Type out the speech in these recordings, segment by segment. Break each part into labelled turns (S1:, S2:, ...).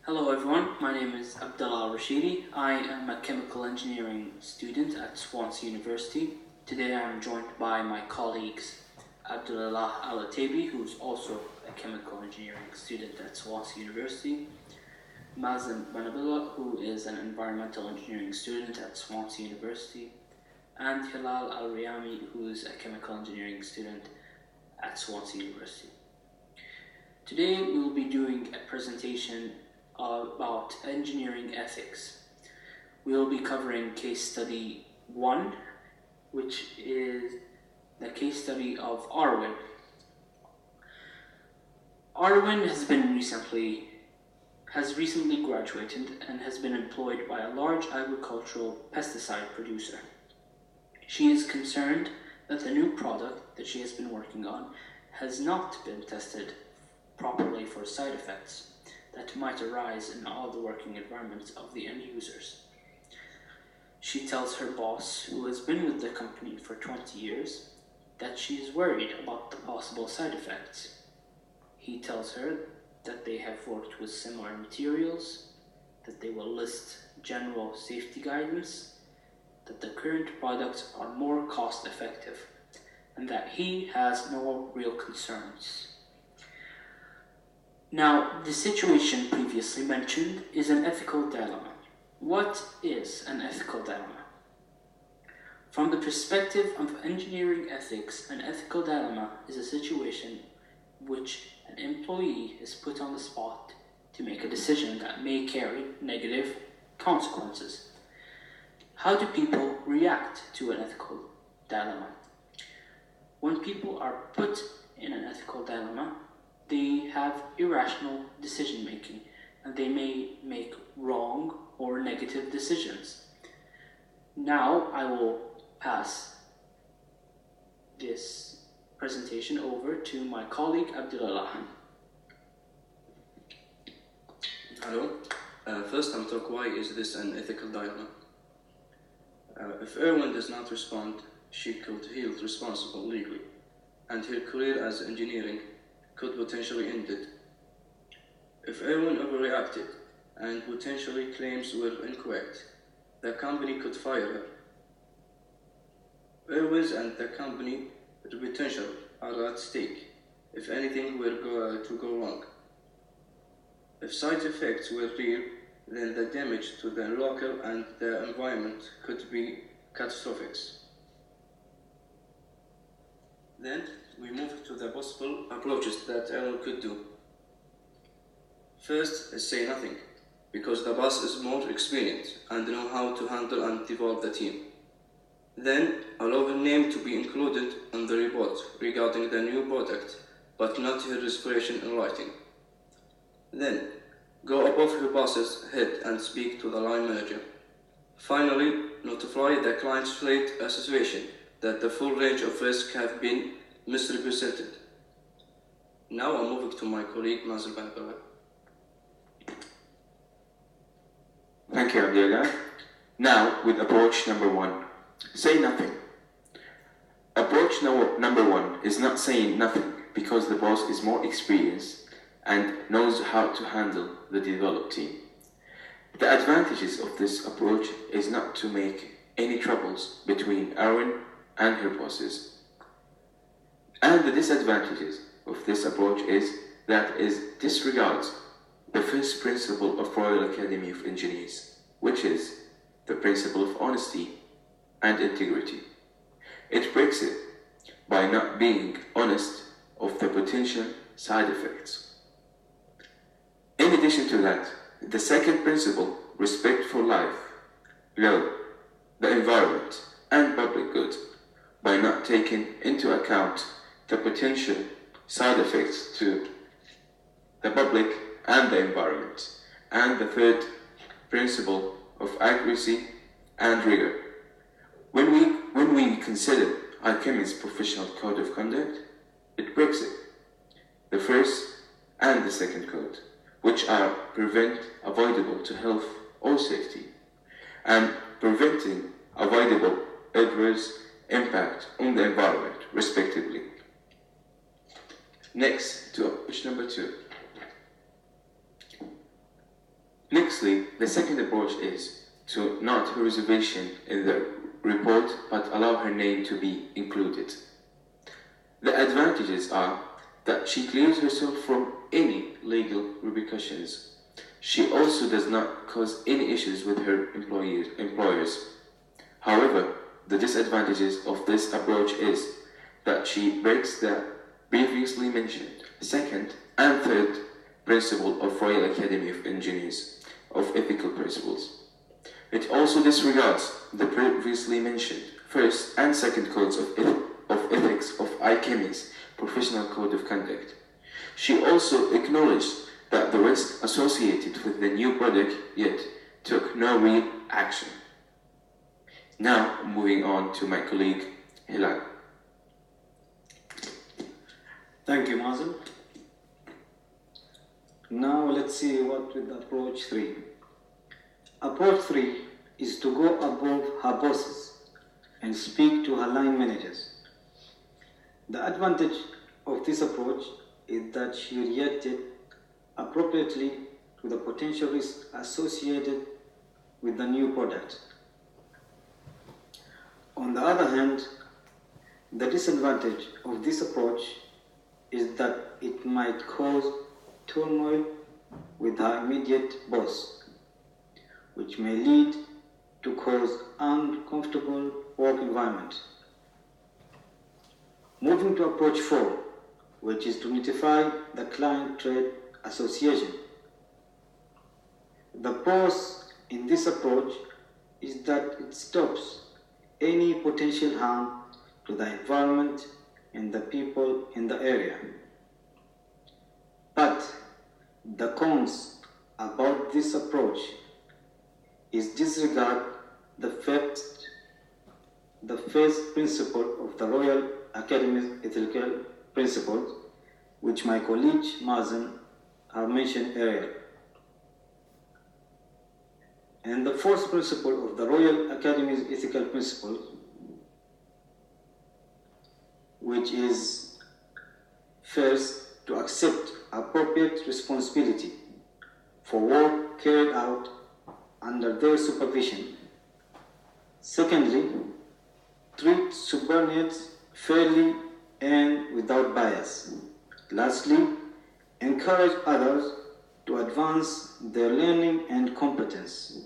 S1: Hello everyone, my name is Abdullah Rashidi. I am a chemical engineering student at Swansea University. Today I am joined by my colleagues Abdullah Al-Atabi, who's also a chemical engineering student at Swansea University, Mazen Banabila, who is an environmental engineering student at Swansea University, and Hilal Al-Riyami, who is a chemical engineering student at Swansea University. Today we will be doing a presentation about engineering ethics. We will be covering case study 1, which is the case study of Arwen. Arwen has recently graduated and has been employed by a large agricultural pesticide producer. She is concerned that the new product that she has been working on has not been tested properly for side effects that might arise in all the working environments of the end users. She tells her boss, who has been with the company for 20 years, that she is worried about the possible side effects. He tells her that they have worked with similar materials, that they will list general safety guidance, that the current products are more cost effective, and that he has no real concerns. Now, the situation previously mentioned is an ethical dilemma. What is an ethical dilemma? From the perspective of engineering ethics, an ethical dilemma is a situation which an employee is put on the spot to make a decision that may carry negative consequences. How do people react to an ethical dilemma? When people are put in an ethical dilemma, they have irrational decision making and they may make wrong or negative decisions. Now I will pass this presentation over to my colleague Abdullah.
S2: Hello. First I'll talk why is this an ethical dilemma. If Erwin does not respond, she could be held responsible legally, and her career as engineering could potentially end it. If Erwin overreacted and potentially claims were incorrect, the company could fire her. Erwin's and the company reputation are at stake if anything were to go wrong. If side effects were real, then the damage to the local and the environment could be catastrophic. Then we move to the possible approaches that Erwin could do. First is say nothing, because the boss is more experienced and know how to handle and develop the team. Then allow her name to be included in the report regarding the new product, but not her respiration in writing. Then go above her boss's head and speak to the line manager. Finally, notify the client's trade association that the full range of risks have been misrepresented. Now I'm moving to my colleague Mazen Banabila.
S3: Thank you, Abdullah. Now with approach number 1. Say nothing. Approach number 1 is not saying nothing because the boss is more experienced and knows how to handle the developed team. The advantages of this approach is not to make any troubles between Erwin and her bosses. And the disadvantages of this approach is that it disregards the first principle of Royal Academy of Engineers, which is the principle of honesty and integrity. It breaks it by not being honest of the potential side effects. In addition to that, the second principle, respect for life, law, the environment, and public good, by not taking into account the potential side effects to the public and the environment. And the third principle of accuracy and rigor. When we consider Alchemist's professional code of conduct, it breaks it. The first and the second code, which are prevent avoidable to health or safety, and preventing avoidable adverse impact on the environment, respectively. Next to approach number 2. Firstly, the second approach is to not her reservation in the report but allow her name to be included. The advantages are that she clears herself from any legal repercussions. She also does not cause any issues with her employers. However, the disadvantages of this approach is that she breaks the previously mentioned second and third principle of Royal Academy of Engineers of ethical principles. It also disregards the previously mentioned first and second codes of ethics of IChemI's Professional Code of Conduct. She also acknowledged that the risk associated with the new product yet took no real action. Now, moving on to my colleague Hilal.
S4: Thank you, Mazen. Now let's see what with approach 3. Approach 3 is to go above her bosses and speak to her line managers. The advantage of this approach is that she reacted appropriately to the potential risk associated with the new product. On the other hand, the disadvantage of this approach is that it might cause turmoil with her immediate boss, which may lead to cause uncomfortable work environment. Moving to approach 4, which is to notify the client trade association. The pros in this approach is that it stops any potential harm to the environment and the people in the area. But the cons about this approach is disregard the first principle of the Royal Academy's ethical principles, which my colleague Mazen have mentioned earlier. And the fourth principle of the Royal Academy's ethical principles, which is first to accept appropriate responsibility for work carried out under their supervision. Secondly, treat subordinates fairly and without bias. Lastly, encourage others to advance their learning and competence.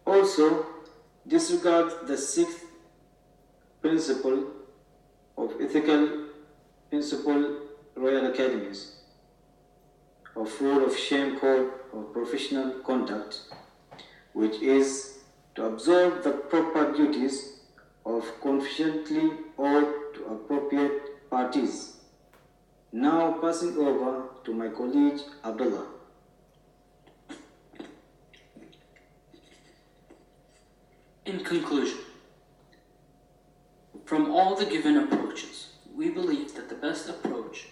S4: Also, disregard the sixth principle of ethical principle Royal Academies of rule of shame code of professional conduct, which is to observe the proper duties of confidently owed to appropriate parties. Now passing over to my colleague Abdullah.
S1: In conclusion, from all the given approaches, we believe that the best approach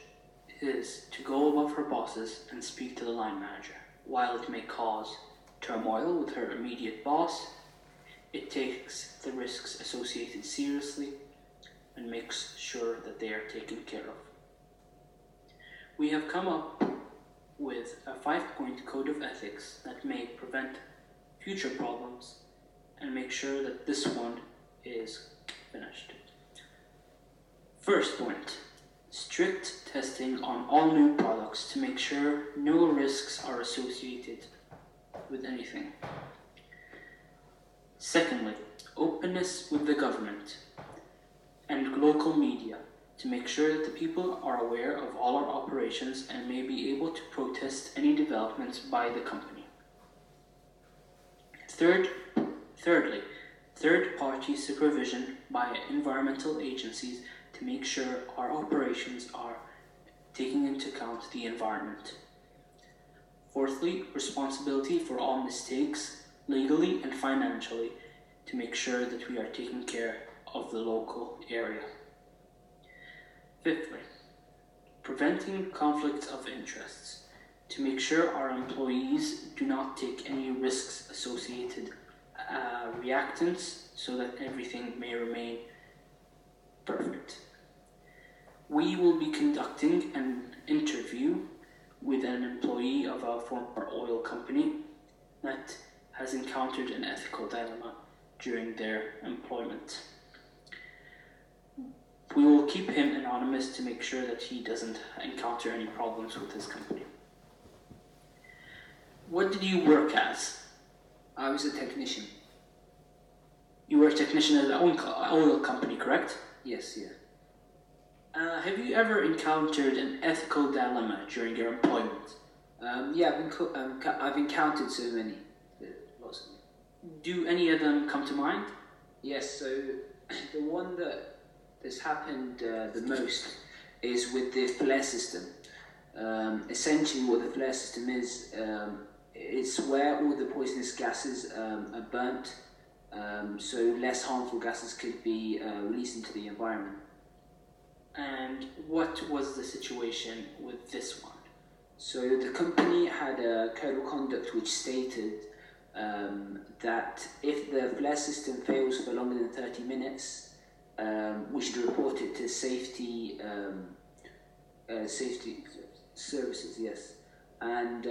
S1: is to go above her bosses and speak to the line manager. While it may cause turmoil with her immediate boss, it takes the risks associated seriously and makes sure that they are taken care of. We have come up with a 5-point code of ethics that may prevent future problems and make sure that this one is finished. First point, strict testing on all new products to make sure no risks are associated with anything. Secondly, openness with the government and local media to make sure that the people are aware of all our operations and may be able to protest any developments by the company. Thirdly, third-party supervision by environmental agencies to make sure our operations are taking into account the environment. Fourthly, responsibility for all mistakes legally and financially to make sure that we are taking care of the local area. Fifthly, preventing conflicts of interests to make sure our employees do not take any risks associated reactants so that everything may remain perfect. We will be conducting an interview with an employee of our former oil company that has encountered an ethical dilemma during their employment. We will keep him anonymous to make sure that he doesn't encounter any problems with his company. What did you work as?
S5: I was a technician.
S1: You were a technician at an oil company, correct?
S5: Yes, yeah.
S1: Have you ever encountered an ethical dilemma during your employment?
S5: Yeah, I've encountered so many. Lots of them.
S1: Do any of them come to mind?
S5: Yes, so the one that's happened the most is with the flare system. Essentially what the flare system is, it's where all the poisonous gases are burnt, so less harmful gases could be released into the environment.
S1: And what was the situation with this one?
S5: So the company had a code of conduct which stated that if the flare system fails for longer than 30 minutes, we should report it to safety services, yes. And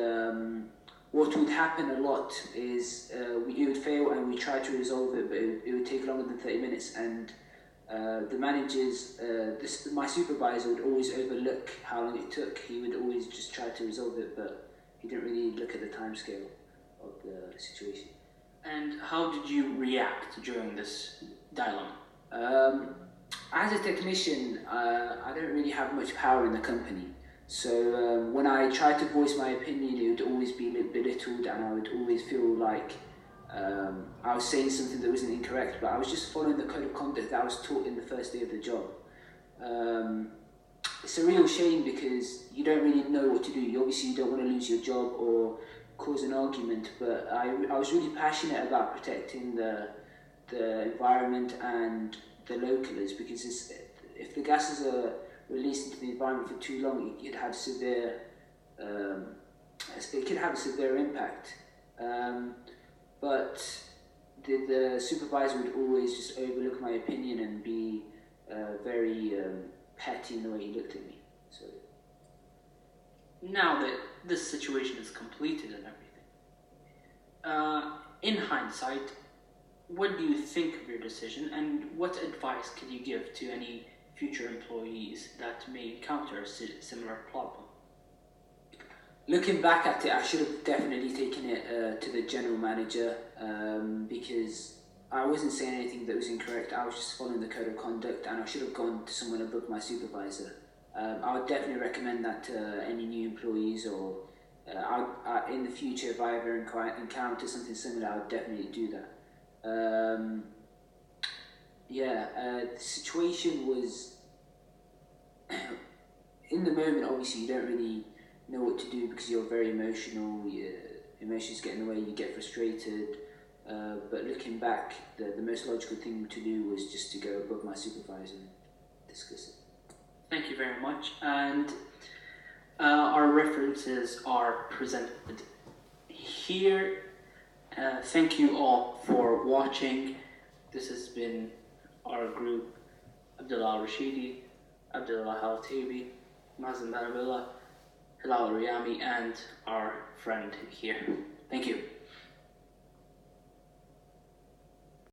S5: what would happen a lot is it would fail and we try to resolve it, but it would take longer than 30 minutes, and the managers, my supervisor would always overlook how long it took. He would always just try to resolve it, but he didn't really look at the time scale of the situation.
S1: And how did you react during this dilemma?
S5: As a technician, I don't really have much power in the company. So when I tried to voice my opinion, it would always be belittled, and I would always feel like I was saying something that wasn't incorrect, but I was just following the code of conduct that I was taught in the first day of the job. It's a real shame because you don't really know what to do. You obviously don't want to lose your job or cause an argument, but I was really passionate about protecting the environment and the localers, because if the gases are released into the environment for too long, it could have a severe impact. But the supervisor would always just overlook my opinion and be very petty in the way he looked at me. So
S1: now that this situation is completed and everything, in hindsight, what do you think of your decision, and what advice could you give to any future employees that may encounter a similar problem?
S5: Looking back at it, I should have definitely taken it to the general manager, because I wasn't saying anything that was incorrect. I was just following the code of conduct, and I should have gone to someone above my supervisor. I would definitely recommend that to any new employees, or in the future, if I ever encounter something similar, I would definitely do that. The situation was, in the moment, obviously you don't really know what to do because you're very emotional, emotions get in the way, you get frustrated, but looking back, the most logical thing to do was just to go above my supervisor and discuss it.
S1: Thank you very much, and our references are presented here. Thank you all for watching. This has been our group: Abdullah Rashidi, Abdullah Haltabi, Mazen Barabilla, Hilal Riyami, and our friend here. Thank you.